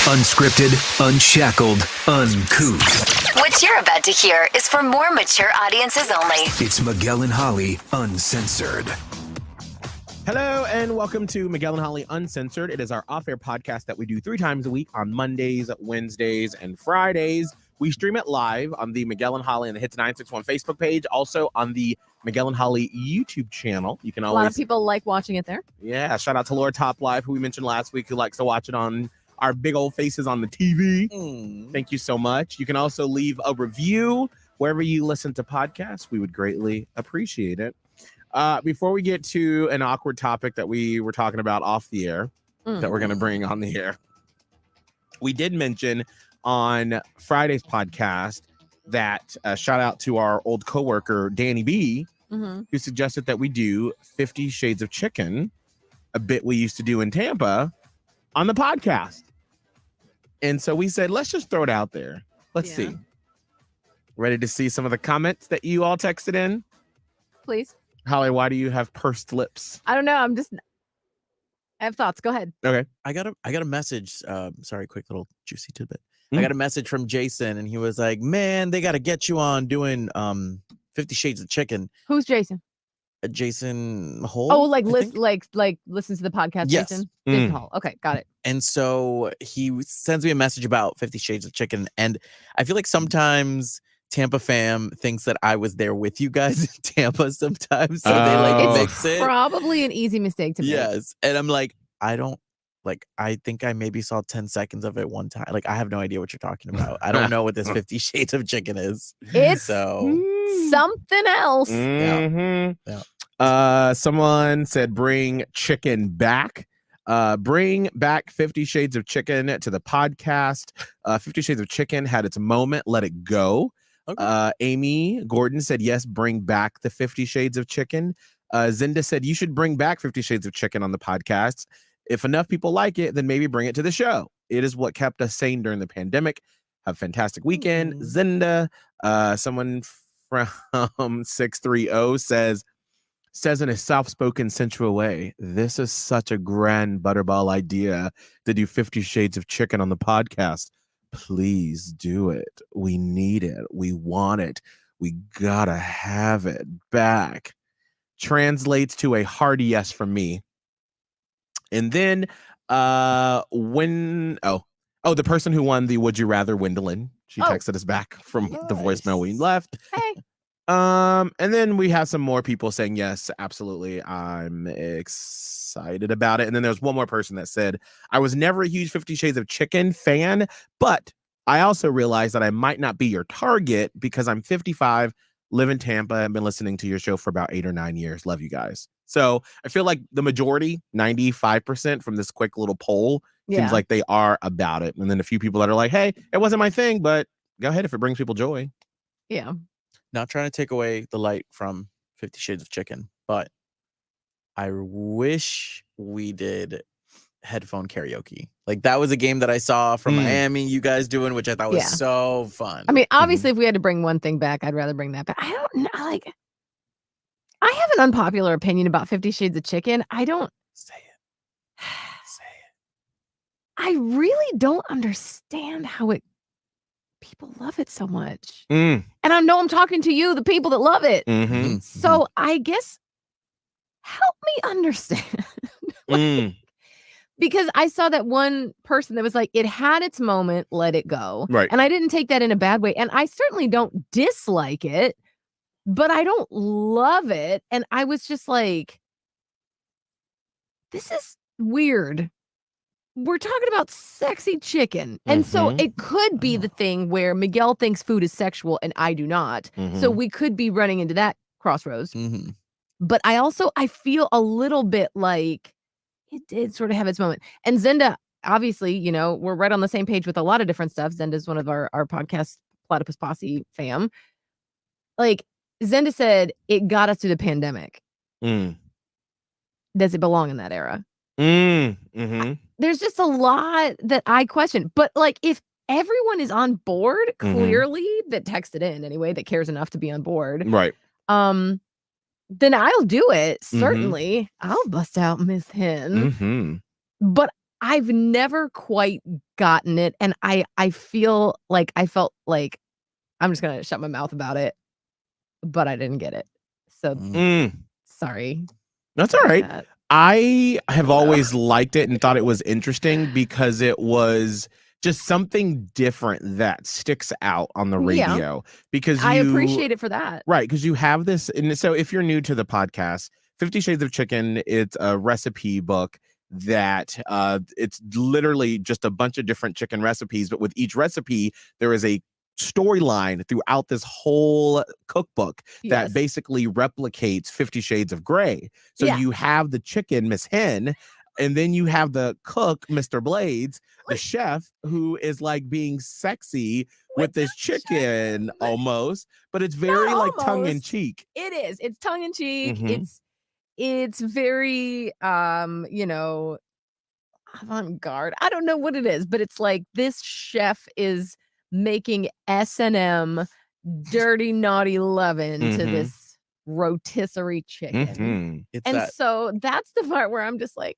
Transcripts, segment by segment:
Unscripted, unshackled, uncouth. What you're about to hear is for more mature audiences only. It's Miguel and Holly, Uncensored. Hello and welcome to Miguel and Holly Uncensored. It is our off-air podcast that we do 3 times a week on Mondays, Wednesdays, and Fridays. We stream it live on the Miguel and Holly and the Hits 961 Facebook page, also on the Miguel and Holly YouTube channel. You can always... A lot of people like watching it there. Yeah, shout out to Laura Top Live, who we mentioned last week, who likes to watch it on our big old faces on the TV. Thank you so much. You can also leave a review wherever you listen to podcasts. We would greatly appreciate it. Before we get to an awkward topic that we were talking about off the air, that we're going to bring on the air, we did mention on Friday's podcast that shout out to our old coworker, Danny B, who suggested that we do 50 Shades of Chicken, a bit we used to do in Tampa, on the podcast. And so we said, let's just throw it out there. Let's see. Ready to see some of the comments that you all texted in? Please. Holly, why do you have pursed lips? I don't know. I have thoughts. Go ahead. Okay. I got a message. Sorry, quick little juicy tidbit. I got a message from Jason, and he was like, "Man, they got to get you on doing 50 Shades of Chicken." Who's Jason? Jason Hole. Oh, like listens to the podcast. Yes. Jason. Jason Hall. Okay, got it. And so he sends me a message about 50 Shades of Chicken, and I feel like sometimes Tampa fam thinks that I was there with you guys in Tampa sometimes, so they like mix it. Probably an easy mistake to make. Yes, and I'm like, I think I maybe saw 10 seconds of it one time. Like, I have no idea what you're talking about. I don't know what this 50 Shades of Chicken is. It's so something else. Someone said bring chicken back. Bring back 50 Shades of Chicken to the podcast. 50 Shades of Chicken had its moment. Let it go. Okay. Amy Gordon said, yes, bring back the 50 Shades of Chicken. Zinda said, you should bring back 50 Shades of Chicken on the podcast. If enough people like it, then maybe bring it to the show. It is what kept us sane during the pandemic. Have a fantastic weekend. Zinda, someone from 630 says in a soft-spoken, sensual way, this is such a grand butterball idea to do 50 Shades of Chicken on the podcast. Please do it. We need it. We want it. We gotta have it back. Translates to a hearty yes from me. And then the person who won the Would You Rather, Wendolyn, she texted us back from the voicemail we left. Hey. And then we have some more people saying, yes, absolutely. I'm excited about it. And then there's one more person that said, I was never a huge 50 Shades of Chicken fan, but I also realized that I might not be your target because I'm 55, live in Tampa, and been listening to your show for about 8 or 9 years. Love you guys. So I feel like the majority, 95% from this quick little poll, seems like they are about it. And then a few people that are like, hey, it wasn't my thing, but go ahead if it brings people joy. Yeah. Not trying to take away the light from 50 Shades of Chicken, but I wish we did headphone karaoke. Like, that was a game that I saw from Miami, you guys doing, which I thought was so fun. I mean, obviously, if we had to bring one thing back, I'd rather bring that back. I don't know. Like, I have an unpopular opinion about 50 Shades of Chicken. I don't say it. I really don't understand how people love it so much. And I know I'm talking to you, the people that love it. So I guess help me understand. Because I saw that one person that was like, it had its moment, let it go. Right. And I didn't take that in a bad way. And I certainly don't dislike it, but I don't love it. And I was just like, this is weird. We're talking about sexy chicken. And so it could be the thing where Miguel thinks food is sexual and I do not. So we could be running into that crossroads. But I feel a little bit like it did sort of have its moment. And Zenda, obviously, you know, we're right on the same page with a lot of different stuff. Zenda's one of our podcast Platypus Posse fam. Like, Zenda said, it got us through the pandemic. Does it belong in that era? There's just a lot that I question. But like, if everyone is on board, clearly, that texted in anyway, that cares enough to be on board. Right. Then I'll do it. Certainly. I'll bust out Miss Hen. But I've never quite gotten it, and I felt like I'm just gonna shut my mouth about it, but I didn't get it. So sorry. That's all right. That. I have always liked it and thought it was interesting because it was just something different that sticks out on the radio. Because I appreciate it for that. Right, because you have this. And so if you're new to the podcast, 50 Shades of Chicken, it's a recipe book that it's literally just a bunch of different chicken recipes, but with each recipe, there is a storyline throughout this whole cookbook that basically replicates 50 Shades of Grey. So you have the chicken, Miss Hen, and then you have the cook, Mr. Blades, the chef, who is like being sexy with this chicken almost, but it's very like tongue in cheek. It is. It's tongue in cheek. It's very avant-garde. I don't know what it is, but it's like this chef is making S&M dirty naughty lovin' to this rotisserie chicken. So that's the part where I'm just like,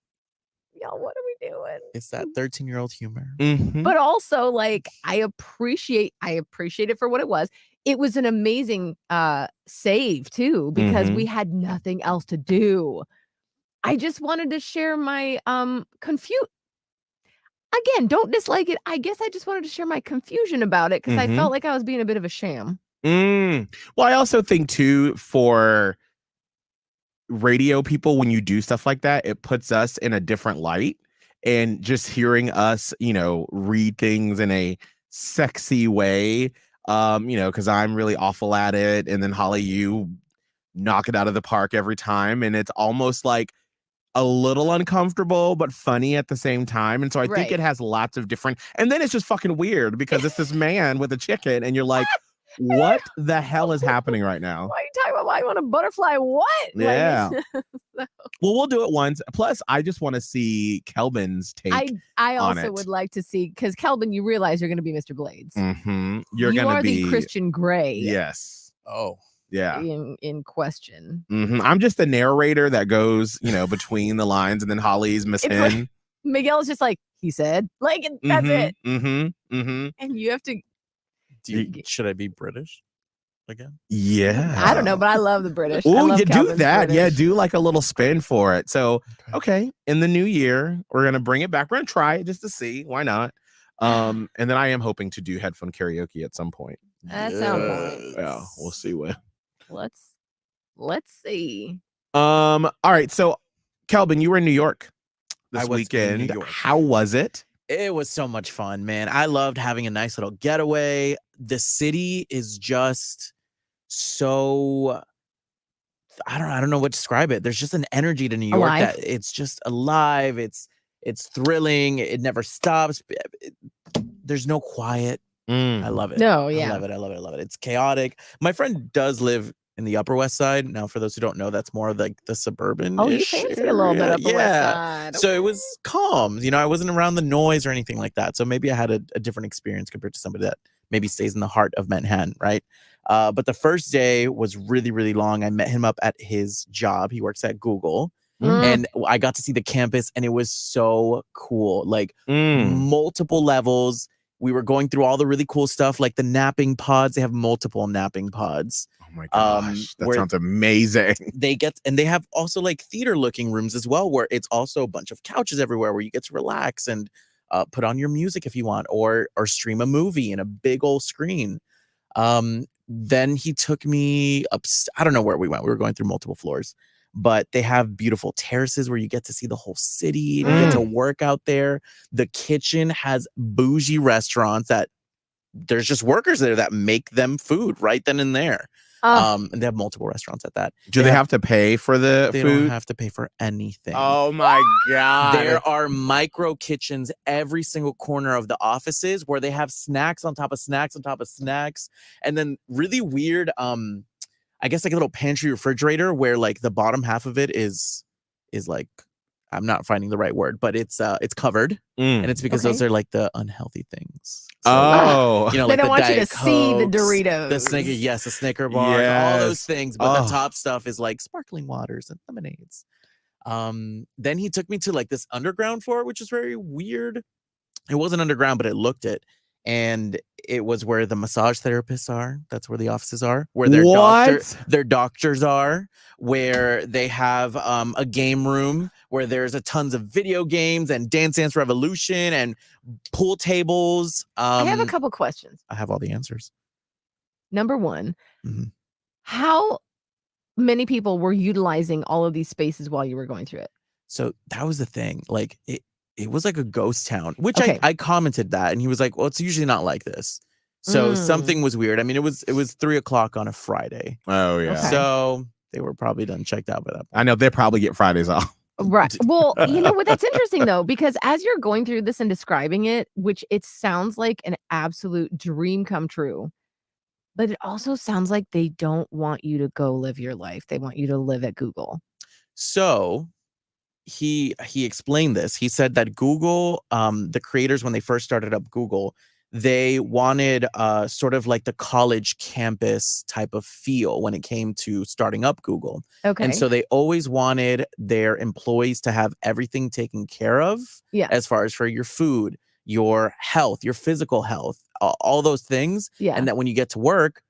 y'all, what are we doing? It's that 13-year-old humor. But also, like, I appreciate it for what it was. It was an amazing save too, because we had nothing else to do. I just wanted to share my Again, don't dislike it. I guess I just wanted to share my confusion about it because I felt like I was being a bit of a sham. Well, I also think too, for radio people, when you do stuff like that, it puts us in a different light. And just hearing us, read things in a sexy way, because I'm really awful at it. And then Holly, you knock it out of the park every time. And it's almost like a little uncomfortable, but funny at the same time. And so I think it has lots of different, and then it's just fucking weird because it's this man with a chicken and you're like, what the hell is happening right now? Why are you talking about why you want a butterfly? What? Yeah. Well, we'll do it once. Plus, I just want to see Kelbin's take. I also would like to see, because Kelbin, you realize you're going to be Mr. Blades. You are the Christian Grey. Yes. Oh. Yeah. In question. I'm just the narrator that goes, between the lines, and then Holly's Miss Hen. Like, Miguel's just like, he said, like, that's it. And you have to. Should I be British again? Yeah. I don't know, but I love the British. Oh, you do that. British. Yeah, do like a little spin for it. So, okay, in the new year, we're gonna bring it back. We're gonna try it just to see. Why not? And then I am hoping to do headphone karaoke at some point. At some point. Yeah, we'll see when. Let's see. All right. So, Kelbin, you were in New York this I was weekend. in New York. How was it? It was so much fun, man. I loved having a nice little getaway. The city is just so, I don't know what to describe it. There's just an energy to New York that it's just alive. It's thrilling. It never stops. There's no quiet. I love it. No, yeah. I love it. It's chaotic. My friend does live in the Upper West Side. Now, for those who don't know, that's more like the suburban. Oh, you fancy a little bit Upper West Side. So it was calm. I wasn't around the noise or anything like that. So maybe I had a different experience compared to somebody that maybe stays in the heart of Manhattan, right? But the first day was really, really long. I met him up at his job. He works at Google. And I got to see the campus, and it was so cool. Like multiple levels. We were going through all the really cool stuff, like the napping pods. They have multiple napping pods. Oh my gosh, that sounds amazing. They have also like theater looking rooms as well, where it's also a bunch of couches everywhere where you get to relax and put on your music if you want, or stream a movie in a big old screen. Then he took me up. I don't know where we went. We were going through multiple floors. But they have beautiful terraces where you get to see the whole city and you get to work out there. The kitchen has bougie restaurants that there's just workers there that make them food right then and there. And they have multiple restaurants at that. Do they have to pay for the food? They don't have to pay for anything. Oh my God. There are micro kitchens every single corner of the offices where they have snacks on top of snacks on top of snacks. And then really weird, I guess like a little pantry refrigerator where like the bottom half of it is like, I'm not finding the right word, but it's covered, and it's because those are like the unhealthy things. So, like, they like don't the want you to Diet see the Cokes, Doritos, the Snicker, the Snicker bars, all those things. But the top stuff is like sparkling waters and lemonades. Then he took me to like this underground floor, which is very weird. It wasn't underground, but it looked it. And it was where the massage therapists are. That's where the offices are. Where their doctors are. Where they have a game room. Where there's a tons of video games and Dance Dance Revolution and pool tables. I have a couple questions. I have all the answers. Number one, Mhm. how many people were utilizing all of these spaces while you were going through it? So that was the thing. Like it was like a ghost town, which Okay. I commented that, and he was like, "Well, it's usually not like this." So something was weird. I mean, it was 3:00 on a Friday. Oh yeah. Okay. So they were probably done checked out by that point. I know they probably get Fridays off. Right. Well, you know what? That's interesting though, because as you're going through this and describing it, which it sounds like an absolute dream come true, but it also sounds like they don't want you to go live your life. They want you to live at Google. So he explained this. He said that Google, the creators, when they first started up Google, they wanted sort of like the college campus type of feel when it came to starting up Google. Okay. And so they always wanted their employees to have everything taken care of, Yeah. as far as for your food, your health, your physical health, all those things. Yeah. And that when you get to work,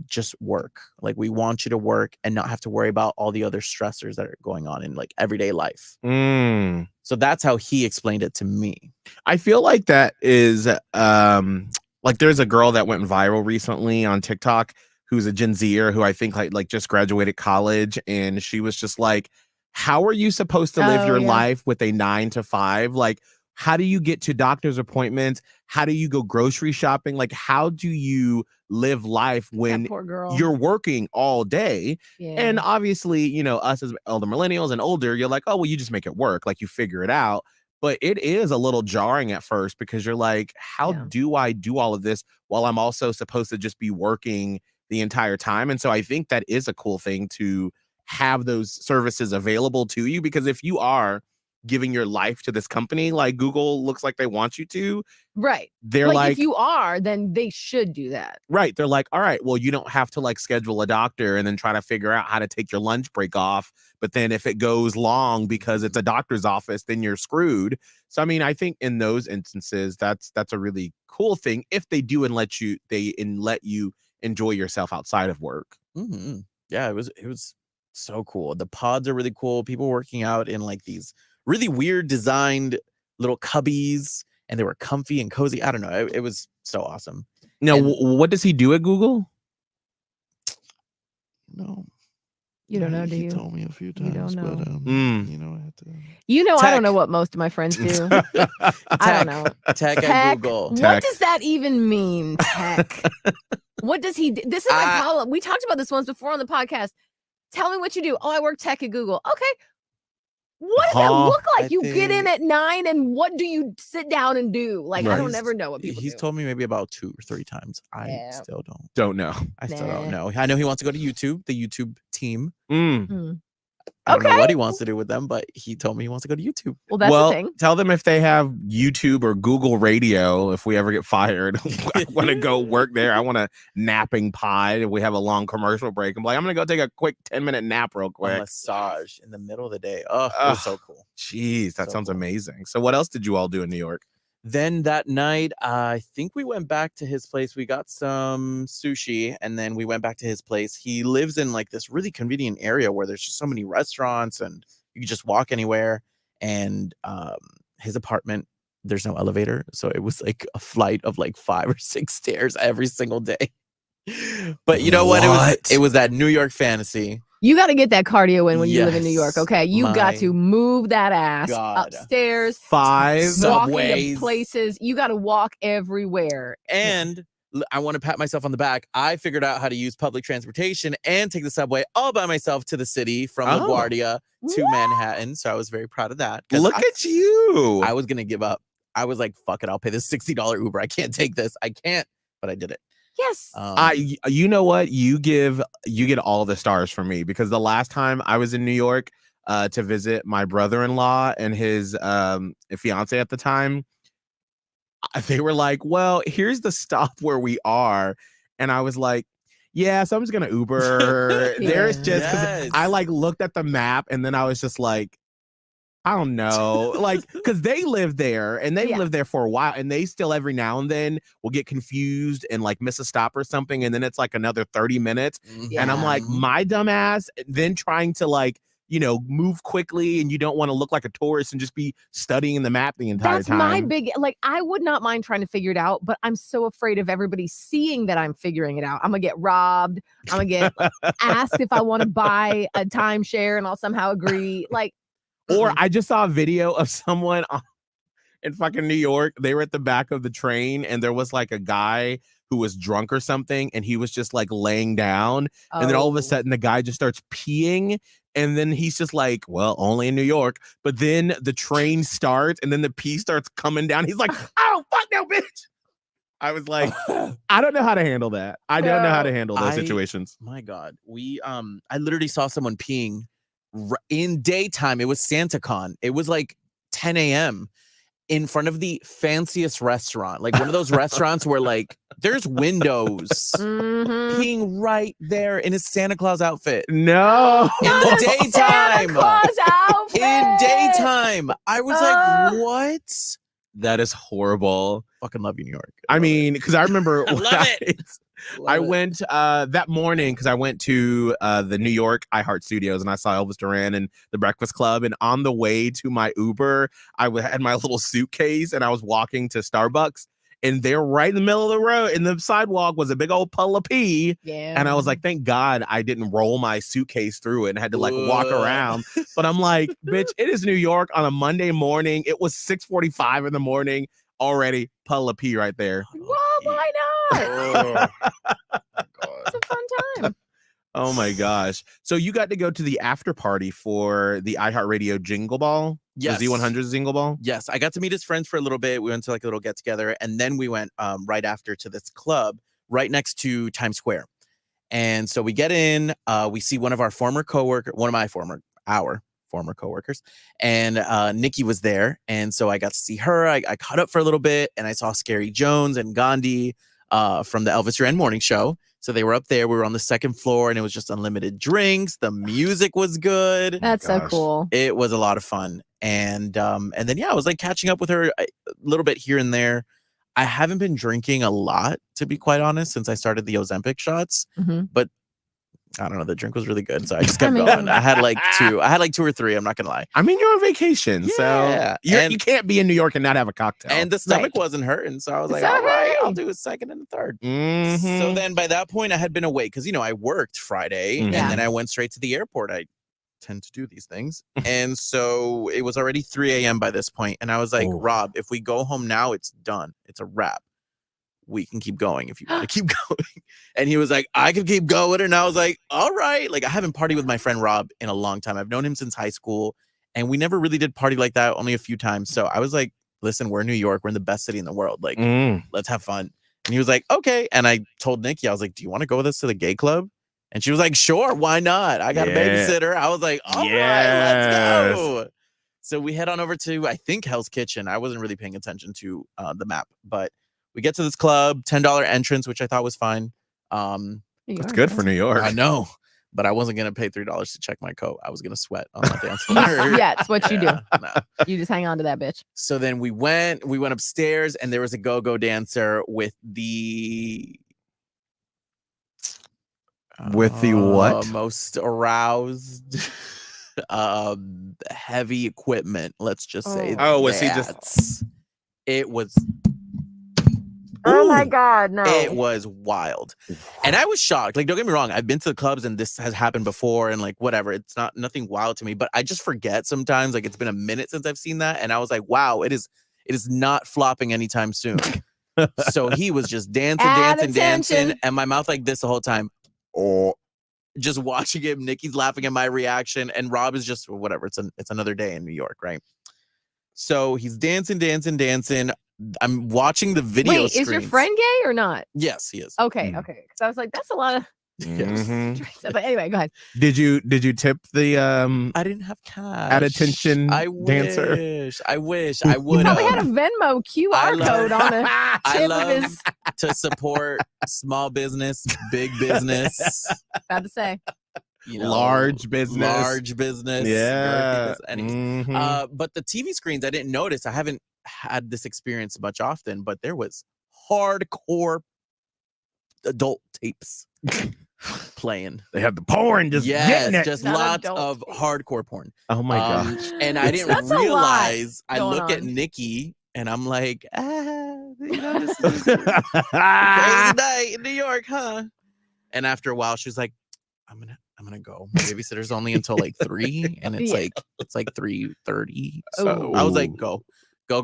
just work. Like, we want you to work and not have to worry about all the other stressors that are going on in like everyday life. So that's how he explained it to me. I feel like that is like there's a girl that went viral recently on TikTok who's a Gen Zer who I think like just graduated college, and she was just like, how are you supposed to live your life with a 9 to 5? Like, how do you get to doctor's appointments? How do you go grocery shopping? Like, how do you live life when poor girl. you're working all day? Yeah. And obviously, you know, us as elder millennials and older, you're like, oh, well, you just make it work. Like, you figure it out. But it is a little jarring at first because you're like, how do I do all of this while I'm also supposed to just be working the entire time? And so I think that is a cool thing to have those services available to you, because if you are giving your life to this company like Google looks like they want you to, right, they're like if you are, then they should do that. Right. They're like, all right, well, you don't have to like schedule a doctor and then try to figure out how to take your lunch break off. But then if it goes long because it's a doctor's office, then you're screwed. So, I mean, I think in those instances, that's a really cool thing if they do and let you enjoy yourself outside of work. Mm-hmm. Yeah, it was so cool. The pods are really cool. People working out in like these really weird designed little cubbies, and they were comfy and cozy. I don't know. It was so awesome. Now, what does he do at Google? No. You don't know, do you? He told me a few times, don't know. but you know, I had to. You know, I don't Tech. know what most of my friends do. I don't know. Tech at Google. What does that even mean? Tech. What does he do? This is like how we talked about this once before on the podcast. Tell me what you do. Oh, I work tech at Google. Okay. What does that look like? You get in at 9, and what do you sit down and do? Like, I don't ever know what people He's do. told me maybe about 2 or 3 times. I still don't know. I still don't know. I know he wants to go to YouTube, the YouTube team. Mm. I don't know what he wants to do with them, but he told me he wants to go to YouTube. Well, that's the thing. Tell them if they have YouTube or Google Radio, if we ever get fired, I want to go work there. I want a napping pod. If we have a long commercial break, I'm like, I'm going to go take a quick 10-minute nap real quick. A massage in the middle of the day. Oh, it was so cool. Jeez, that sounds amazing. So what else did you all do in New York? Then that night, I think we went back to his place. We got some sushi, and then we went back to his place. He lives in like this really convenient area where there's just so many restaurants and you can just walk anywhere. And his apartment, there's no elevator. So it was like a flight of like 5 or 6 stairs every single day. But you know what? It was that New York fantasy. You got to get that cardio in when you live in New York, okay? You got to move that ass upstairs. 5 subways, places. You got to walk everywhere. And I want to pat myself on the back. I figured out how to use public transportation and take the subway all by myself to the city from LaGuardia to Manhattan. So I was very proud of that. Look at you. I was going to give up. I was like, fuck it. I'll pay this $60 Uber. I can't take this. I can't. But I did it. Yes. You know what? You get all the stars from me, because the last time I was in New York to visit my brother-in-law and his fiance at the time, they were like, well, here's the stop where we are. And I was like, yeah, so I'm just gonna Uber. There's just because I like looked at the map and then I was just like, I don't know, like, because they live there and they've Yeah. lived there for a while, and they still every now and then will get confused and like miss a stop or something, and then it's like another 30 minutes, and I'm like, Mhm. my dumb ass, then trying to like, move quickly, and you don't want to look like a tourist and just be studying the map the entire That's time. my big, like, I would not mind trying to figure it out, but I'm so afraid of everybody seeing that I'm figuring it out. I'm gonna get robbed. I'm gonna get asked if I want to buy a timeshare, and I'll somehow agree. Like, Or I just saw a video of someone in fucking New York. They were at the back of the train, and there was like a guy who was drunk or something, and he was just like laying down, and then all of a oh. sudden the guy just starts peeing, and then he's just like, well, only in New York. But then the train starts, and then the pee starts coming down. He's like, oh fuck no, bitch. I was like, I don't know how to handle that. I don't know how to handle those situations. My God, I literally saw someone peeing in daytime. It was SantaCon. It was like 10 a.m. in front of the fanciest restaurant, like one of those restaurants where like there's windows. Mhm. Peeing right there in his Santa Claus outfit. No. In the daytime. Santa Claus outfit! In daytime. I was like, what? That is horrible. Fucking love you, New York. I mean, because I remember Love it. I went that morning because I went to the New York iHeart Studios, and I saw Elvis Duran and the Breakfast Club. And on the way to my Uber, I had my little suitcase, and I was walking to Starbucks, and there right in the middle of the road, in the sidewalk, was a big old puddle of pee. Yeah. And I was like, thank God I didn't roll my suitcase through it and had to like walk around. But I'm like, bitch, it is New York on a Monday morning. It was 6:45 in the morning already. Puddle of pee right there. well, why not? It's a fun time. Oh my gosh. So you got to go to the after party for the iHeartRadio Jingle Ball? Yes. The Z100 Jingle Ball? Yes, I got to meet his friends for a little bit. We went to like a little get together, and then we went right after to this club right next to Times Square. And so we get in, we see one of our former coworkers, and Nikki was there. And so I got to see her. I caught up for a little bit, and I saw Scary Jones and Gandhi from the Elvis Duran morning show. So they were up there. We were on the second floor, and it was just unlimited drinks. The music was good. That's so cool. It was a lot of fun. And then, yeah, I was like catching up with her a little bit here and there. I haven't been drinking a lot, to be quite honest, since I started the Ozempic shots. Mhm. But I don't know, the drink was really good, so I just kept I mean- going. I had like two or three. I'm not gonna lie. I mean, you're on vacation, Yeah. so you can't be in New York and not have a cocktail. And the stomach Right. wasn't hurting, so I was like, So, all right, I'll hey. do a second and a third. Mhm. So then by that point, I had been away because, I worked Friday, Mhm. and Yeah. then I went straight to the airport. I tend to do these things. And so it was already 3 a.m. by this point, and I was like, Oh. Rob, if we go home now, it's done. It's a wrap. We can keep going if you want to keep going. And he was like, I can keep going. And I was like, all right. Like, I haven't partied with my friend Rob in a long time. I've known him since high school, and we never really did party like that, only a few times. So I was like, listen, we're in New York. We're in the best city in the world. Like, let's have fun. And he was like, okay. And I told Nikki, I was like, do you want to go with us to the gay club? And she was like, sure, why not? I got a babysitter. I was like, all right, let's go. So we head on over to, I think, Hell's Kitchen. I wasn't really paying attention to the map, but we get to this club, $10 entrance, which I thought was fine. It's good for New York. I know, but I wasn't going to pay $3 to check my coat. I was going to sweat on my dance floor. Yeah, it's what you do. Nah. You just hang on to that bitch. So then we went upstairs, and there was a go-go dancer with the what? most aroused heavy equipment, let's just say. Oh, was he just it was Oh my Ooh. God, no. It was wild. And I was shocked. Like, don't get me wrong. I've been to the clubs and this has happened before and like, whatever. It's nothing wild to me, but I just forget sometimes. Like, it's been a minute since I've seen that. And I was like, wow, it is not flopping anytime soon. So he was just dancing. Attention. And my mouth like this the whole time. Oh, just watching him. Nikki's laughing at my reaction. And Rob is just, whatever. It's another day in New York, right? So he's dancing. I'm watching the video Wait, screens. is your friend gay or not? Yes, he is. Okay. Because I was like, that's a lot of. Mhm. But anyway, go ahead. Did you tip the I didn't have cash. at attention dancer? I wish I would Probably had a have. Venmo QR code on a I tip of love his. to support small business, big business. About to say. large business. Large business. Yeah. Anyways, but the TV screens, I didn't notice. I haven't had this experience much often, but there was hardcore adult tapes playing. They had the porn just getting it. Just Not lots adult of tapes. hardcore porn. Oh my gosh. And I didn't That's a lot realize. I going look at on. Nikki and I'm like, this is a crazy night in New York, huh? And after a while, she's like, I'm gonna go. My babysitter's only until like 3, and it's Yeah. like 3:30. So Oh. I was like, go. Yeah.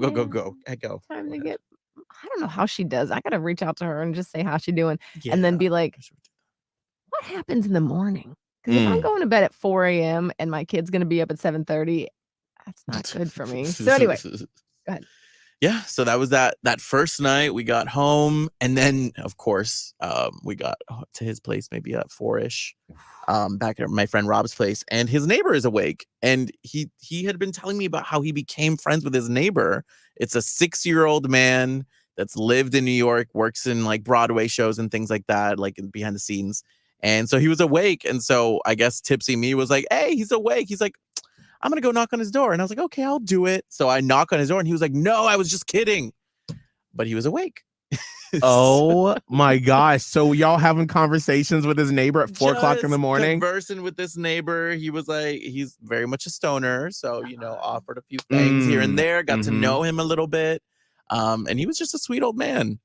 I go. Time to get. I don't know how she does. I gotta reach out to her and just say how's she doing, Yeah. and then be like, what happens in the morning? Because if I'm Mm. going to bed at 4 a.m. and my kid's gonna be up at 7:30, that's not good for me. So anyway, go ahead. Yeah, so that was that first night. We got home, and then of course we got to his place maybe at 4ish, back at my friend Rob's place, and his neighbor is awake, and he had been telling me about how he became friends with his neighbor. It's a 6-year-old man that's lived in New York, works in like Broadway shows and things like that, like behind the scenes. And so he was awake, and so I guess Tipsy me was like, hey, he's awake. He's like, I'm gonna go knock on his door. And I was like, okay, I'll do it. So I knock on his door, and he was like, no, I was just kidding. But he was awake. Oh my gosh. So y'all having conversations with his neighbor at 4 o'clock in the Just morning? Conversing with this neighbor. He was like, he's very much a stoner. So, offered a few things here and there, got to know him a little bit. And he was just a sweet old man.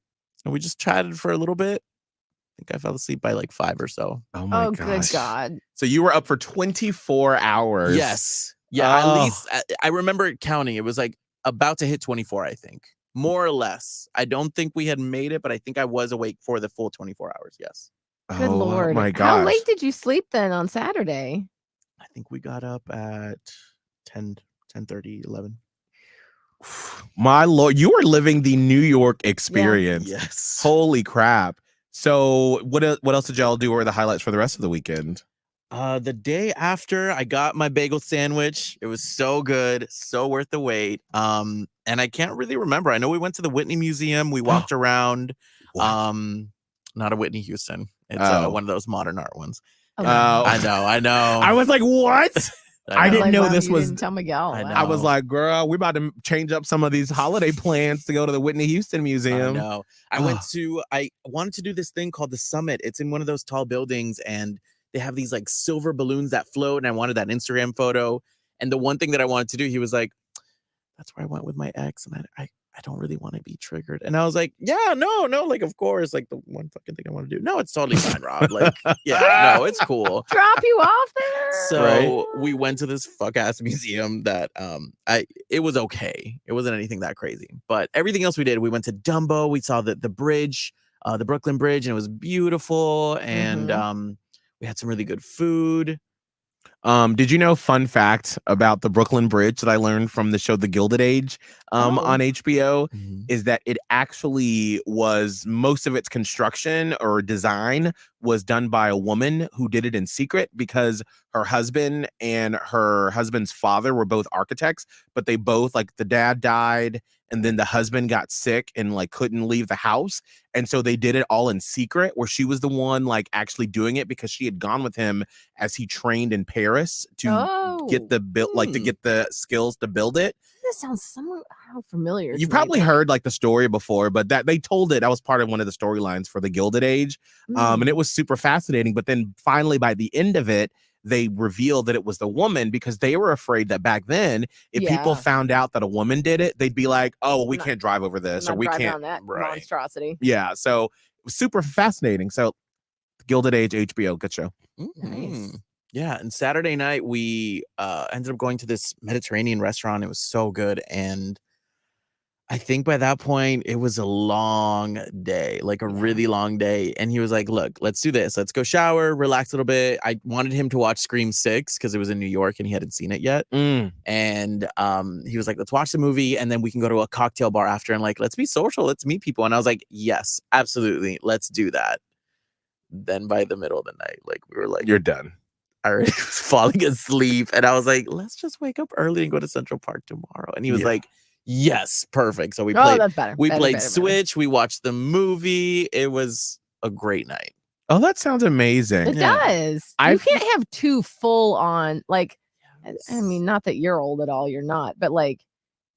And we just chatted for a little bit. I think I fell asleep by like 5 or so. Oh my Good gosh. God. So you were up for 24 hours. Yes. Yeah. At least I remember counting. It was like about to hit 24, I think. More or less. I don't think we had made it, but I think I was awake for the full 24 hours. Yes. Good Oh Lord. my gosh. How late did you sleep then on Saturday? I think we got up at 10:30, 11. My Lord, you are living the New York experience. Yes. Holy crap. So what else did y'all do? What were the highlights for the rest of the weekend? The day after, I got my bagel sandwich. It was so good, so worth the wait. And I can't really remember. I know we went to the Whitney Museum. We walked around. What? Not a Whitney Houston. It's one of those modern art ones. Oh, Yeah, I know. I was like, what? I didn't know this was. Didn't tell Miguel. I know. I was like, girl, we're about to change up some of these holiday plans to go to the Whitney Houston Museum. I know. I wanted to do this thing called the Summit. It's in one of those tall buildings, and they have these like silver balloons that float, and I wanted that Instagram photo. And the one thing that I wanted to do, he was like, that's where I went with my ex, and I don't really want to be triggered. And I was like, yeah, no, like, of course, like the one fucking thing I want to do. No, it's totally fine, Rob. Like, yeah, no, it's cool. Drop you off there. So we went to this fuck ass museum that it was okay. It wasn't anything that crazy. But everything else we did, we went to Dumbo, we saw the bridge, the Brooklyn Bridge, and it was beautiful. And we had some really good food. Did you know, fun fact about the Brooklyn Bridge that I learned from the show The Gilded Age on HBO is that it actually was, most of its construction or design was done by a woman who did it in secret because her husband and her husband's father were both architects, but they both, like, the dad died and then the husband got sick and like couldn't leave the house. And so they did it all in secret, where she was the one like actually doing it because she had gone with him as he trained in Paris to get the to get the skills to build it. This sounds somehow familiar. You probably heard like the story before, but that they told it. That was part of one of the storylines for the Gilded Age. And it was super fascinating. But then finally, by the end of it, they revealed that it was the woman, because they were afraid that back then, if people found out that a woman did it, they'd be like, oh, well, we can't drive over this, or we can't. On that monstrosity. Yeah. So it was super fascinating. So Gilded Age, HBO, good show. Nice. Yeah. And Saturday night, we ended up going to this Mediterranean restaurant. It was so good. And I think by that point, it was a long day, like a really long day. And he was like, look, let's do this. Let's go shower, relax a little bit. I wanted him to watch Scream 6 because it was in New York and he hadn't seen it yet. And he was like, let's watch the movie and then we can go to a cocktail bar after and like, let's be social. Let's meet people. And I was like, yes, absolutely. Let's do that. Then by the middle of the night, like we were like, you're done. I already was falling asleep. And I was like, let's just wake up early and go to Central Park tomorrow. And he was like, yes, perfect. So we played. That's better. We played Switch. We watched the movie. It was a great night. Oh, that sounds amazing. It does. You can't have two full on, like, I mean, not that you're old at all, you're not, but like,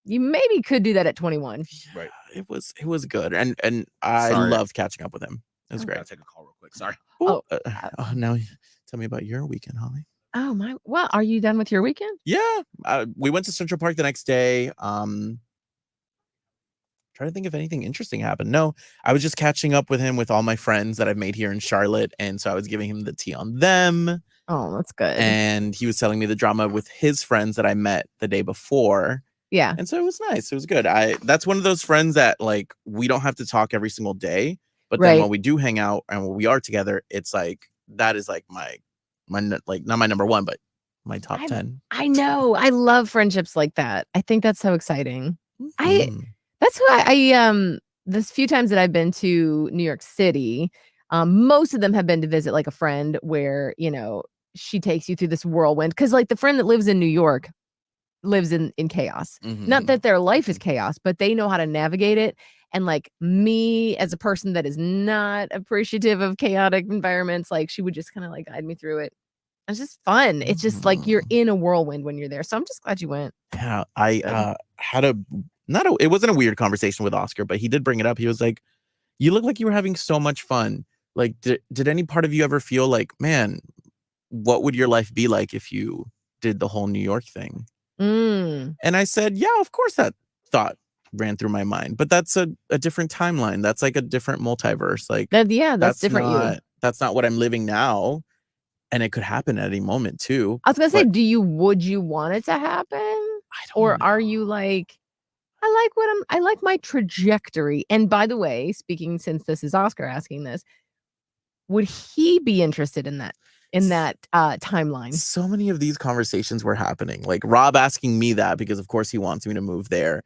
you maybe could do that at 21. Right. It was good, and I Sorry. loved catching up with him. It was great. Gotta take a call real quick. Sorry. Oh, now tell me about your weekend, Holly. Oh my! Well, are you done with your weekend? Yeah, we went to Central Park the next day. Trying to think if anything interesting happened. No, I was just catching up with him with all my friends that I've made here in Charlotte, and so I was giving him the tea on them. Oh, that's good. And he was telling me the drama with his friends that I met the day before. Yeah. And so it was nice. It was good. That's one of those friends that like we don't have to talk every single day, but then when we do hang out and when we are together, it's like that is like my like not my number one, but my top 10. I know. I love friendships like that. I think that's so exciting. That's why this few times that I've been to New York City, most of them have been to visit like a friend where, you know, she takes you through this whirlwind. Cause like the friend that lives in New York lives in chaos. Not that their life is chaos, but they know how to navigate it. And like me as a person that is not appreciative of chaotic environments, like she would just kind of like guide me through it. It's just fun. It's just like you're in a whirlwind when you're there. So I'm just glad you went. Yeah, I had it wasn't a weird conversation with Oscar, but he did bring it up. He was like, "You look like you were having so much fun. Like, did any part of you ever feel like, man, what would your life be like if you did the whole New York thing?" And I said, "Yeah, of course that thought ran through my mind, but that's a different timeline. That's like a different multiverse. Like, that's different. That's not what I'm living now." And it could happen at any moment too. I was gonna say, would you want it to happen? Or are you like, I like my trajectory. And by the way, speaking, since this is Oscar asking this, would he be interested in that timeline? So many of these conversations were happening. Like Rob asking me that because of course he wants me to move there.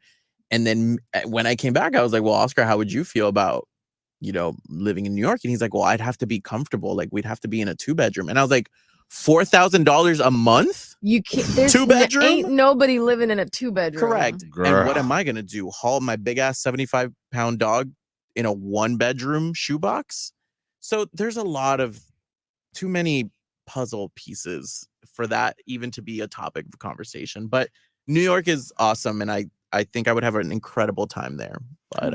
And then when I came back, I was like, well, Oscar, how would you feel about, you know, living in New York? And he's like, well, I'd have to be comfortable. Like we'd have to be in a 2-bedroom. And I was like, $4,000 a month? You can't. There's 2-bedroom? Ain't nobody living in a 2-bedroom. Correct. Girl. And what am I gonna do? Haul my big ass 75-pound dog in a 1-bedroom shoebox? So there's a lot of too many puzzle pieces for that even to be a topic of conversation. But New York is awesome, and I think I would have an incredible time there. But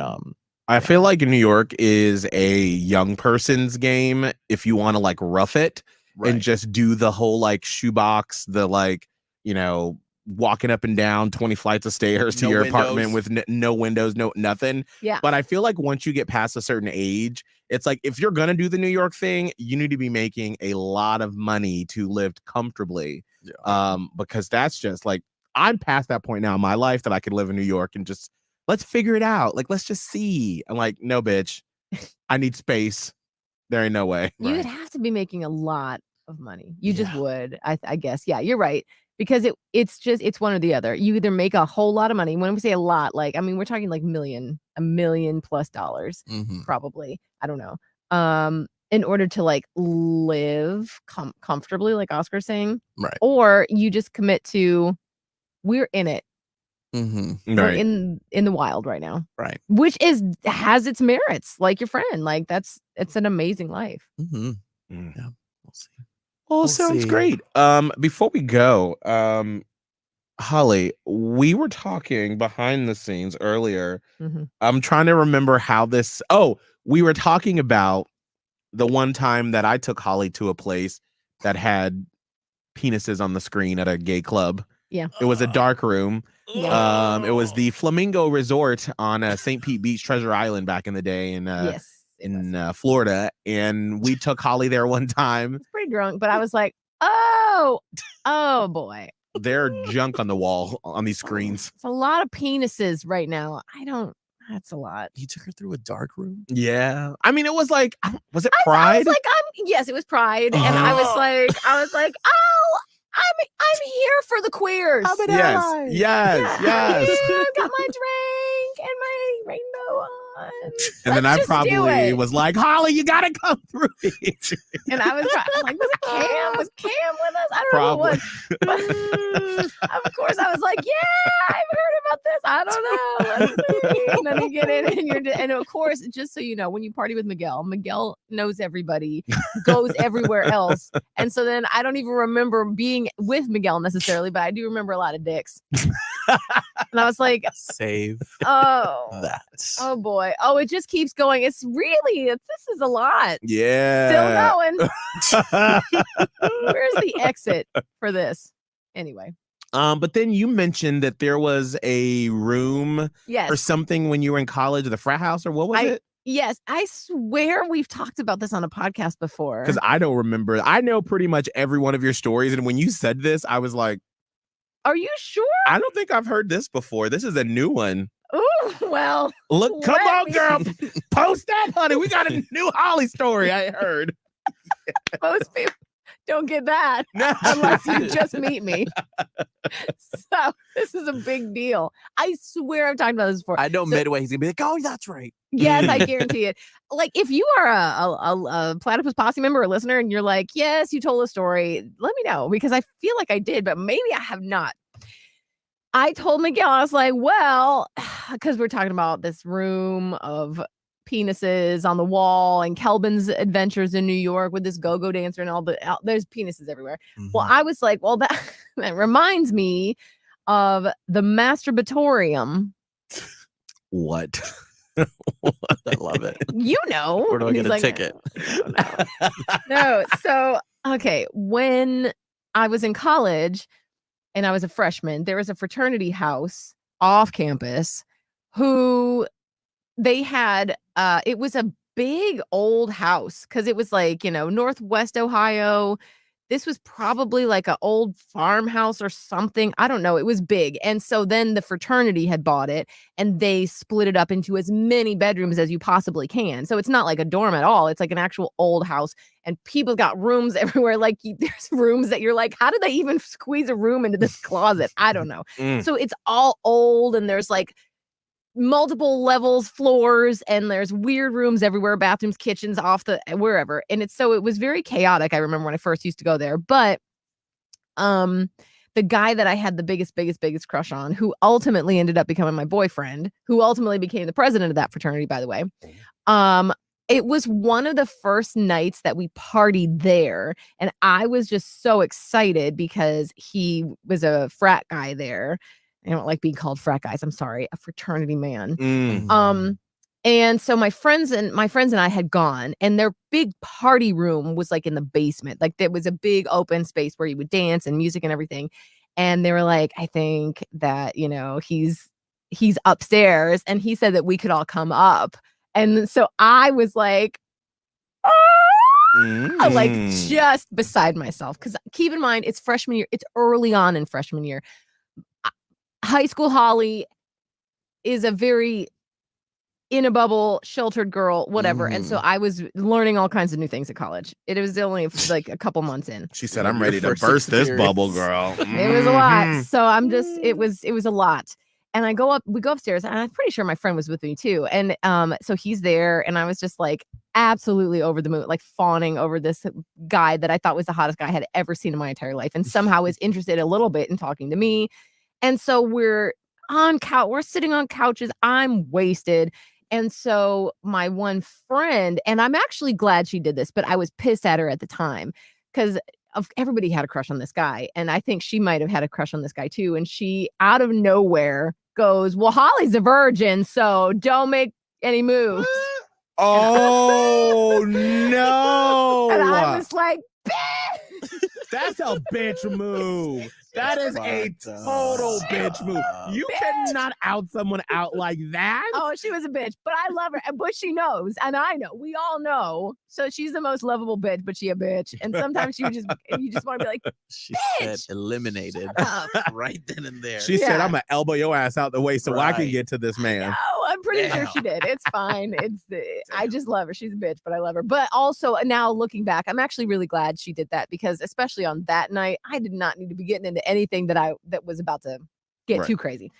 I feel like New York is a young person's game if you want to like rough it and just do the whole like shoebox, the like, you know, walking up and down 20 flights of stairs to your apartment with no windows, no nothing. Yeah. But I feel like once you get past a certain age, it's like if you're going to do the New York thing, you need to be making a lot of money to live comfortably. Yeah. Because that's just like I'm past that point now in my life that I could live in New York and just let's figure it out. Like, let's just see. I'm like, no, bitch. I need space. There ain't no way. You would have to be making a lot of money. You just would. I guess. Yeah, you're right. Because it's one or the other. You either make a whole lot of money. When we say a lot, like, I mean, we're talking like $1 million plus dollars, probably. I don't know. In order to like live comfortably, like Oscar's saying. Right. Or you just commit to, we're in it. We're in the wild right now, right? Which has its merits, like your friend. Like it's an amazing life. Yeah, we'll see. Well, sounds great. Before we go, Holly, we were talking behind the scenes earlier. I'm trying to remember how this. Oh, we were talking about the one time that I took Holly to a place that had penises on the screen at a gay club. Yeah, it was a dark room. Yeah. It was the Flamingo Resort on St. Pete Beach, Treasure Island, back in the day in Florida, and we took Holly there one time. I was pretty drunk, but I was like, oh boy, they're junk on the wall on these screens. It's a lot of penises right now. That's a lot. He took her through a dark room. Yeah, I mean, it was like, was it Pride? I was like, yes, it was Pride, and I was like, oh. I'm here for the queers. Yes. I've got my drink and my rainbow on. on. And then I Let's just do probably it." was like, Holly, you gotta come through it. And I was like, was it Cam? Was Cam with us? I don't know who it was. Of course, I was like, yeah, I've heard about this. I don't know. Let's see. And then you get in, and of course, just so you know, when you party with Miguel knows everybody, goes everywhere else. And so then I don't even remember being with Miguel necessarily, but I do remember a lot of dicks. And I was like, Save oh, that. oh boy. Oh, it just keeps going. This is a lot. Yeah. Still going. Where's the exit for this? Anyway. But then you mentioned that there was a room Yes. or something when you were in college, the frat house, or what was it? Yes, I swear we've talked about this on a podcast before. Because I don't remember. I know pretty much every one of your stories. And when you said this, I was like, are you sure? I don't think I've heard this before. This is a new one. Ooh, well. Look, come let on, me- girl. Post that, honey. We got a new Holly story, I heard. Most people don't get that unless you just meet me. So this is a big deal. I swear I've talked about this before. I know midway he's gonna be like, oh, that's right. Yes, I guarantee it. Like, if you are a Platypus Posse member or listener and you're like, yes, you told a story, let me know, because I feel like I did, but maybe I have not. I told Miguel, I was like, well, because we're talking about this room of penises on the wall and Kelbin's adventures in New York with this go-go dancer and there's penises everywhere. Well, I was like, well, that reminds me of the masturbatorium. What? I love it. You know. Where do I And get he's a like, ticket? No. So, okay. When I was in college and I was a freshman, there was a fraternity house off campus who they had, it was a big old house because it was like, Northwest Ohio. This was probably like an old farmhouse or something. I don't know. It was big. And so then the fraternity had bought it and they split it up into as many bedrooms as you possibly can. So it's not like a dorm at all. It's like an actual old house and people got rooms everywhere. Like there's rooms that you're like, how did they even squeeze a room into this closet? I don't know. So it's all old and there's like multiple levels, floors, and there's weird rooms everywhere, bathrooms, kitchens, wherever. And it was very chaotic. I remember when I first used to go there, but the guy that I had the biggest crush on, who ultimately ended up becoming my boyfriend, who ultimately became the president of that fraternity, by the way. It was one of the first nights that we partied there. And I was just so excited because he was a frat guy there. I don't like being called frat guys. I'm sorry, a fraternity man. And so my friends and I had gone, and their big party room was like in the basement. Like there was a big open space where you would dance and music and everything. And they were like, I think that, he's upstairs, and he said that we could all come up. And so I was like, like just beside myself. Because keep in mind, it's freshman year. It's early on in freshman year. High school Holly is a very in a bubble, sheltered girl, whatever. And so I was learning all kinds of new things at college. It was only like a couple months in. She said, I'm ready to burst this bubble, girl. It was a lot. So I'm just, it was a lot. And we go upstairs, and I'm pretty sure my friend was with me too. And so he's there, and I was just like absolutely over the moon, like fawning over this guy that I thought was the hottest guy I had ever seen in my entire life, and somehow was interested a little bit in talking to me. And so we're sitting on couches. I'm wasted. And so my one friend, and I'm actually glad she did this, but I was pissed at her at the time because everybody had a crush on this guy. And I think she might have had a crush on this guy too. And she, out of nowhere, goes, well, Holly's a virgin, so don't make any moves. Oh, no. And I was like, bitch. That's a bitch move. That is a total bitch move. You cannot out someone out like that. Oh, she was a bitch, but I love her. But she knows, and I know. We all know. So she's the most lovable bitch, but she a bitch. And sometimes you just want to be like, she said eliminated right then and there. She said, I'm going to elbow your ass out the way so I can get to this man. No, I'm pretty sure she did. It's fine. I just love her. She's a bitch, but I love her. But also now looking back, I'm actually really glad she did that because especially on that night, I did not need to be getting into anything that was about to get too crazy.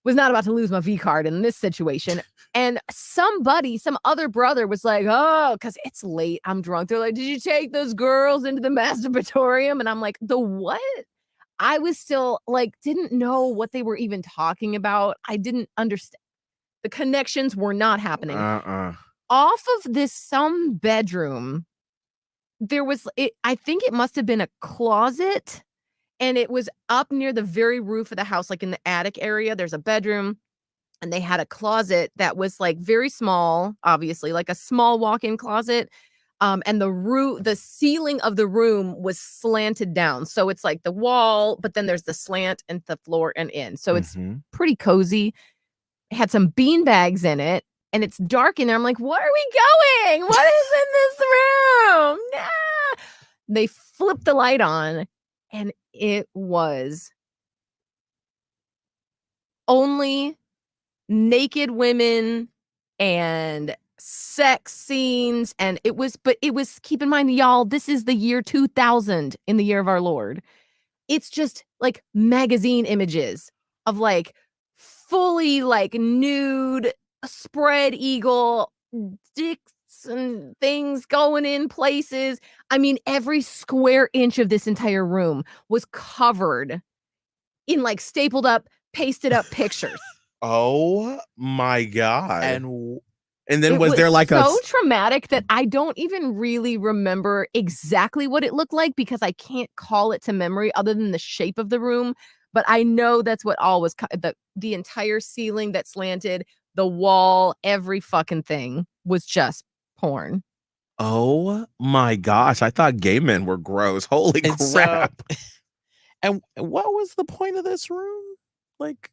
was not about to lose my V card in this situation. And some other brother was like, oh, because it's late. I'm drunk. They're like, did you take those girls into the masturbatorium? And I'm like, the what? I was still like, didn't know what they were even talking about. I didn't understand. The connections were not happening. Off of this some bedroom, there was, I think it must have been a closet, and it was up near the very roof of the house, like in the attic area. There's a bedroom, and they had a closet that was like very small, obviously, like a small walk-in closet. And the ceiling of the room was slanted down. So it's like the wall, but then there's the slant and the floor and in. So it's pretty cozy. It had some bean bags in it, and it's dark in there. I'm like, where are we going? What is in this room? Nah. They flipped the light on, and it was only naked women and sex scenes. And it was, keep in mind, y'all, this is the year 2000, in the year of our Lord. It's just like magazine images of like fully like nude, spread eagle, dicks and things going in places. I mean, every square inch of this entire room was covered in like stapled up, pasted up pictures. Oh my God. And then it was there like so traumatic that I don't even really remember exactly what it looked like, because I can't call it to memory other than the shape of the room. But I know that's what all was the entire ceiling that slanted, the wall, every fucking thing was just porn. Oh my gosh. I thought gay men were gross. Holy crap. And what was the point of this room? Like,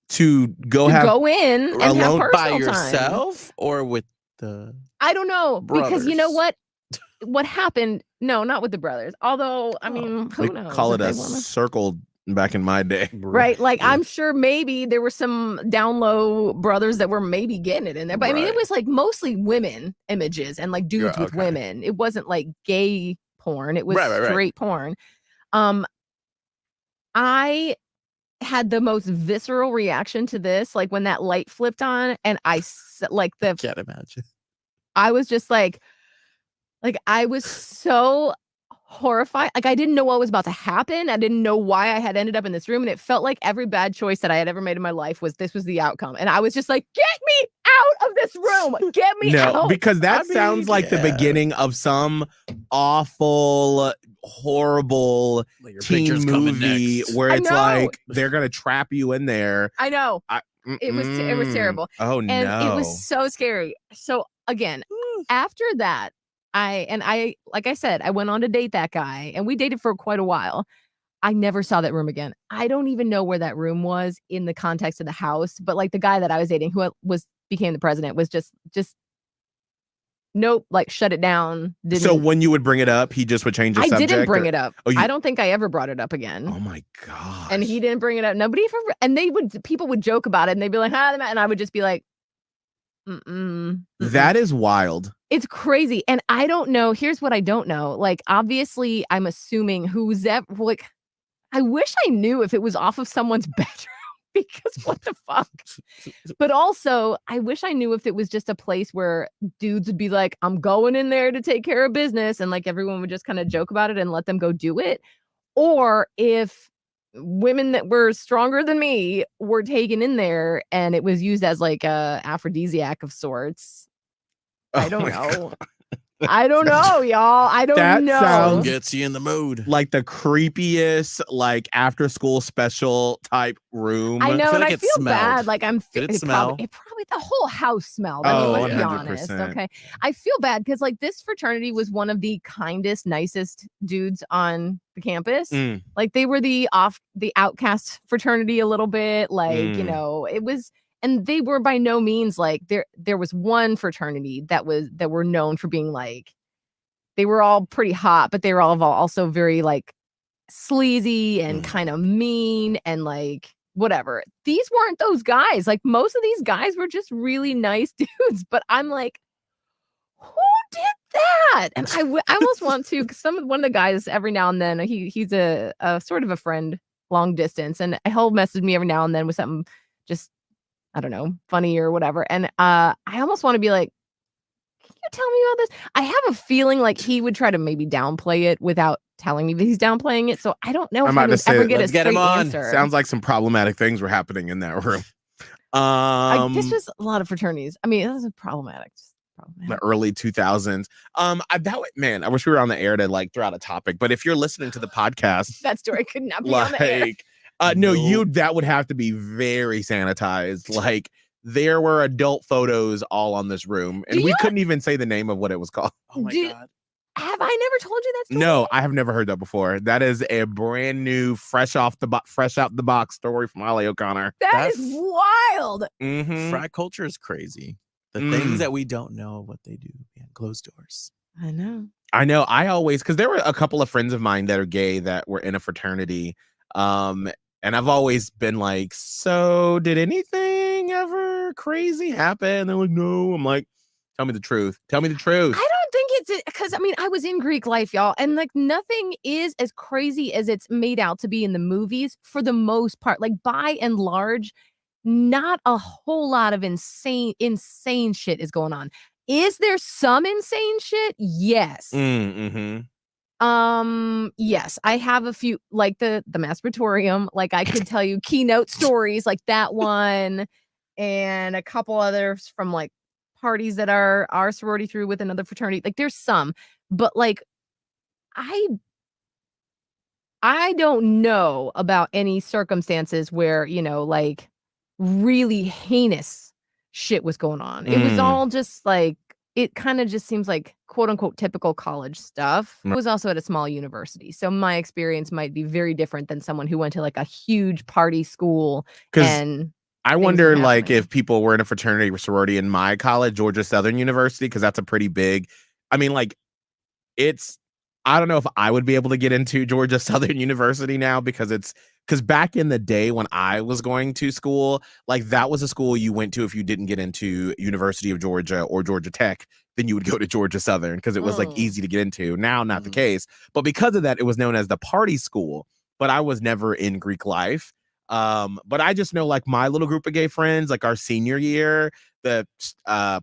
to go in and alone have personal by time. yourself or with the I don't know, brothers? because you know what happened? No, not with the brothers. Although, I mean, who knows? Call it a circle back in my day. Right? Like, yeah. I'm sure maybe there were some down low brothers that were maybe getting it in there. But I mean, it was like mostly women images and like dudes with women. It wasn't like gay porn. It was straight porn. I had the most visceral reaction to this, like when that light flipped on, and I can't imagine. I was just like I was so horrified. Like, I didn't know what was about to happen. I didn't know why I had ended up in this room, and it felt like every bad choice that I had ever made in my life was the outcome. And I was just like, get me out of this room. Get me out. Because that sounds like the beginning of some awful, horrible teen movie where it's like they're gonna trap you in there. I know. It was terrible. Oh no. And it was so scary. So again, after that, I like I said, I went on to date that guy, and we dated for quite a while. I never saw that room again. I don't even know where that room was in the context of the house, but like the guy that I was dating, who became the president, was just nope, like shut it down. So when you would bring it up, he just would change the subject? I didn't bring it up. I don't think I ever brought it up again. Oh my God. And he didn't bring it up. Nobody ever, and people would joke about it, and they'd be like, and I would just be like, That is wild. It's crazy. And I don't know. Here's what I don't know. Like, obviously, I'm assuming like, I wish I knew if it was off of someone's bedroom, because what the fuck? But also, I wish I knew if it was just a place where dudes would be like, I'm going in there to take care of business, and like everyone would just kind of joke about it and let them go do it. Or if women that were stronger than me were taken in there and it was used as like a aphrodisiac of sorts. I don't know. I don't know, y'all. I don't know. Sounds gets you in the mood. Like the creepiest, like after school special type room. I know, and I feel smelled. bad. Like Did it smell? It probably the whole house smelled. I mean, let's be honest. Okay. I feel bad because like this fraternity was one of the kindest, nicest dudes on the campus. Like they were the outcast fraternity a little bit. Like, you know, it was. And they were by no means like there was one fraternity that were known for being like, they were all pretty hot, but they were all also very like sleazy and kind of mean and like whatever. These weren't those guys. Like most of these guys were just really nice dudes. But I'm like, who did that? And I almost want to, because one of the guys every now and then he's a sort of a friend long distance, and he'll message me every now and then with something just I don't know, funny or whatever. And I almost want to be like, can you tell me about this? I have a feeling like he would try to maybe downplay it without telling me that he's downplaying it. So I don't know if I would ever get a straight answer. Sounds like some problematic things were happening in that room. This was a lot of fraternities. I mean, this is problematic. The early 2000s. Man, I wish we were on the air to like throw out a topic. But if you're listening to the podcast, that story could not be on the air. No, that would have to be very sanitized. Like there were adult photos all on this room, and we couldn't even say the name of what it was called. Oh my God. Have I never told you that story? No, I have never heard that before. That is a brand new, fresh out the box story from Holly O'Connor. That's wild. Mm-hmm. Frat culture is crazy. The things that we don't know what they do behind closed doors. I know. I always, because there were a couple of friends of mine that are gay that were in a fraternity. And I've always been like, so did anything ever crazy happen? They're like, no. I'm like, tell me the truth. Tell me the truth. I don't think it's because I mean, I was in Greek life, y'all, and like nothing is as crazy as it's made out to be in the movies for the most part. Like by and large, not a whole lot of insane shit is going on. Is there some insane shit? Yes. Mm-hmm. Yes, I have a few, like the masturbatorium. Like I could tell you keynote stories like that one, and a couple others from like parties that our sorority threw with another fraternity. Like there's some, but like I don't know about any circumstances where, you know, like really heinous shit was going on. It was all just like, it kind of just seems like quote unquote typical college stuff. I was also at a small university, so my experience might be very different than someone who went to like a huge party school. And I wonder like if people were in a fraternity or sorority in my college, Georgia Southern University, because that's a pretty big, I mean, like I don't know if I would be able to get into Georgia Southern University now because back in the day when I was going to school, like that was a school you went to if you didn't get into University of Georgia or Georgia Tech, then you would go to Georgia Southern because it was like easy to get into. Now, not the case. But because of that, it was known as the party school. But I was never in Greek life. But I just know like my little group of gay friends, like our senior year, the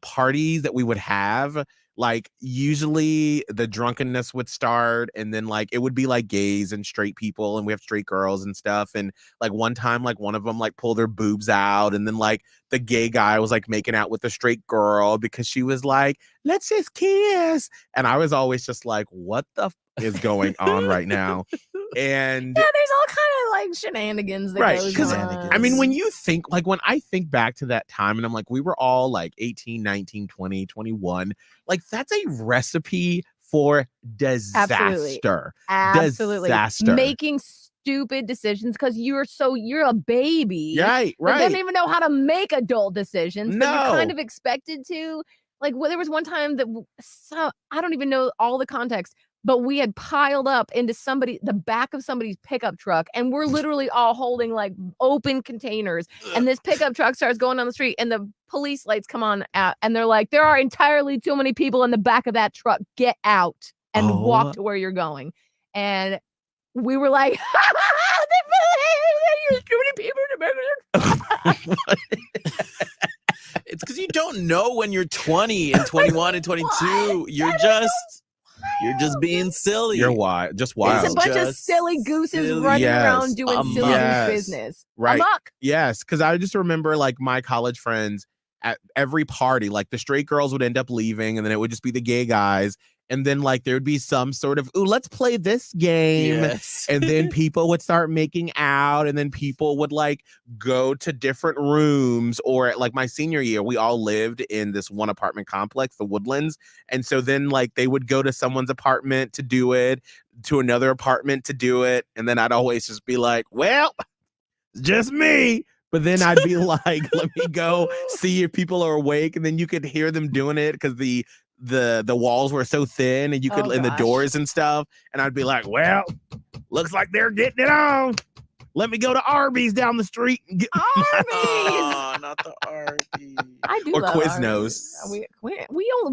parties that we would have, like usually the drunkenness would start and then like it would be like gays and straight people and we have straight girls and stuff. And like one time, like one of them like pulled their boobs out and then like the gay guy was like making out with the straight girl because she was like, let's just kiss. And I was always just like, what the is going on right now? And yeah, there's all kind of like shenanigans that goes on. I mean, when I think back to that time and I'm like, we were all like 18, 19, 20, 21, like that's a recipe for disaster. Absolutely. Disaster. Making stupid decisions because you're a baby. Right. That doesn't even know how to make adult decisions. No. But you're kind of expected to. Like, there was one time that I don't even know all the context, but we had piled up into the back of somebody's pickup truck, and we're literally all holding like open containers. And this pickup truck starts going down the street, and the police lights come on out, and they're like, "There are entirely too many people in the back of that truck. Get out and walk to where you're going." And we were like, "There's too many people in the back of the truck." It's because you don't know when you're 20 and 21 and 22. You're just being silly. You're wild. Just wild. It's a bunch of silly gooses running around doing silly business. Right. Amok. Yes. Because I just remember like my college friends at every party, like the straight girls would end up leaving and then it would just be the gay guys. And then like there would be some sort of, ooh, let's play this game. Yes. And then people would start making out. And then people would like go to different rooms. Or like my senior year, we all lived in this one apartment complex, the Woodlands. And so then like they would go to someone's apartment to do it, to another apartment to do it. And then I'd always just be like, well, just me. But then I'd be like, let me go see if people are awake. And then you could hear them doing it because the walls were so thin and you could in the doors and stuff. And I'd be like, well, looks like they're getting it on. Let me go to Arby's down the street and get Arby's. Oh, not the Arby's. I do or love Quiznos. Arby's.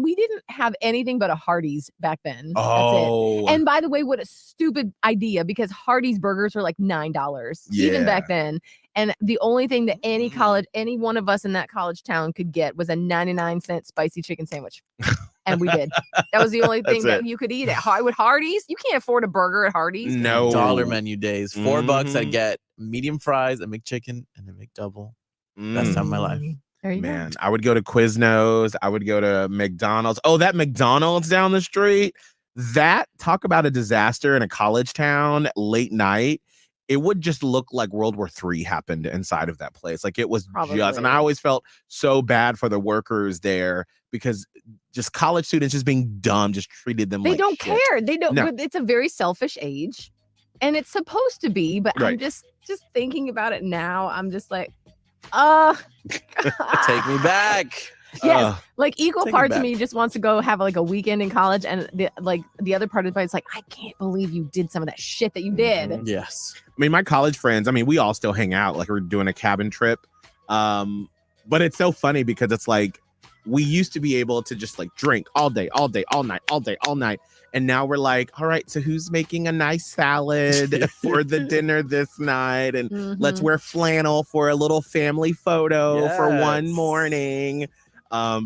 We didn't have anything but a Hardee's back then. That's it. Oh, And by the way, what a stupid idea, because Hardee's burgers are like $9 even back then. And the only thing that any one of us in that college town could get was a 99-cent spicy chicken sandwich. And we did. That was the only thing that you could eat at Hardee's. You can't afford a burger at Hardee's. No. Dollar menu days. $4. I'd get medium fries, a McChicken, and a McDouble. Best time of my life. There you Man, I would go to Quiznos. I would go to McDonald's. Oh, that McDonald's down the street. That, talk about a disaster in a college town late night. It would just look like World War III happened inside of that place. Like it was just, and I always felt so bad for the workers there because just college students just being dumb, just treated them They like don't shit. care. They don't. No. It's a very selfish age, and it's supposed to be. But I'm just thinking about it now. I'm just like, Take me back. Yes, like equal Take it parts of back. me just wants to go have like a weekend in college, and the other part of the it's like, I can't believe you did some of that shit that you did. Yes. I mean, my college friends, I mean, we all still hang out. Like we're doing a cabin trip. But it's so funny because it's like we used to be able to just like drink all day, all night. And now we're like, all right, so who's making a nice salad for the dinner this night? And let's wear flannel for a little family photo for one morning.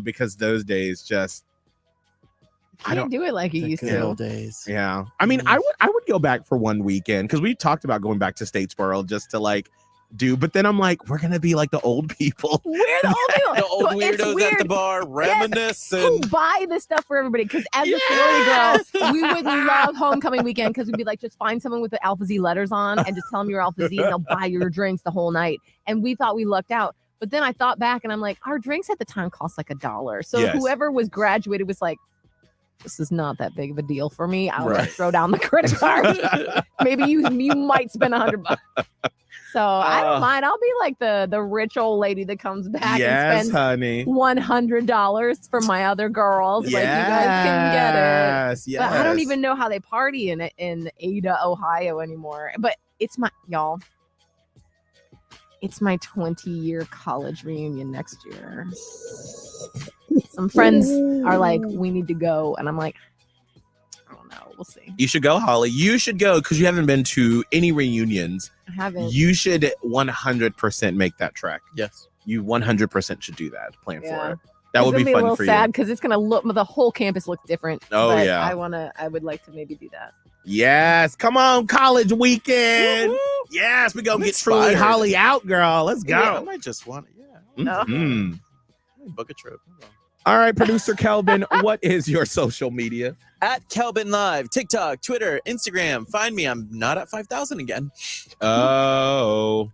Because those days just I don't do it like you used Good to. old days. Yeah. I mean, I would go back for one weekend because we talked about going back to Statesboro just to like do, but then I'm like, we're gonna be like the old people. We're the old people. The old It's weirdos at weird. the bar reminiscing. Who buy this stuff for everybody? Because as a sorority girl, we would love homecoming weekend because we'd be like, just find someone with the Alpha Z letters on and just tell them you're Alpha Z and they'll buy your drinks the whole night. And we thought we lucked out. But then I thought back and I'm like, our drinks at the time cost like $1. So whoever was graduated was like, this is not that big of a deal for me. I'll just throw down the credit card. Maybe you might spend $100. So I don't mind. I'll be like the rich old lady that comes back and spends honey. $100 for my other girls. Like, you guys can get it. Yes. But I don't even know how they party in Ada, Ohio anymore. But it's my 20-year college reunion next year. Some friends are like, we need to go. And I'm like, I don't know. We'll see. You should go, Holly. You should go because you haven't been to any reunions. I haven't. You should 100% make that trek. Yes. You 100% should do that. Plan for Yeah. it. That would be a fun little for sad you. because it's gonna look, the whole campus looks different. Oh, but yeah. I would like to maybe do that. Yes. Come on, college weekend. Woo-hoo. Yes, we go I'm get Truly inspired. Holly out, girl. Let's Yeah, I go. might just want it. Yeah. Mhm. Book a trip. Hold on. All right, producer Kelbin, what is your social media? At Kelbin Live, TikTok, Twitter, Instagram. Find me. I'm not at 5,000 again. Oh.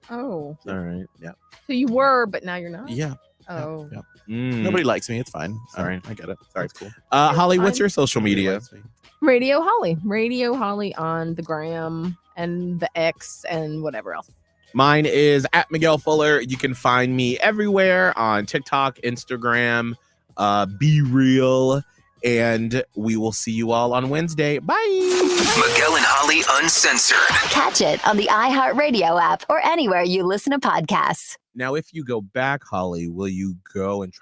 Oh, All right. Yeah. so you were, but now you're not. Yeah. Oh, Yeah. Mm. Nobody likes me. It's fine. All right. I get it. Sorry. It's cool. Holly, what's fine. your social Nobody media? likes me. Radio Holly on the gram and the X and whatever else. Mine is at Miguel Fuller. You can find me everywhere on TikTok, Instagram, Be Real, and we will see you all on Wednesday. Bye. Miguel and Holly Uncensored. Catch it on the iHeartRadio app or anywhere you listen to podcasts. Now, if you go back, Holly, will you go and try to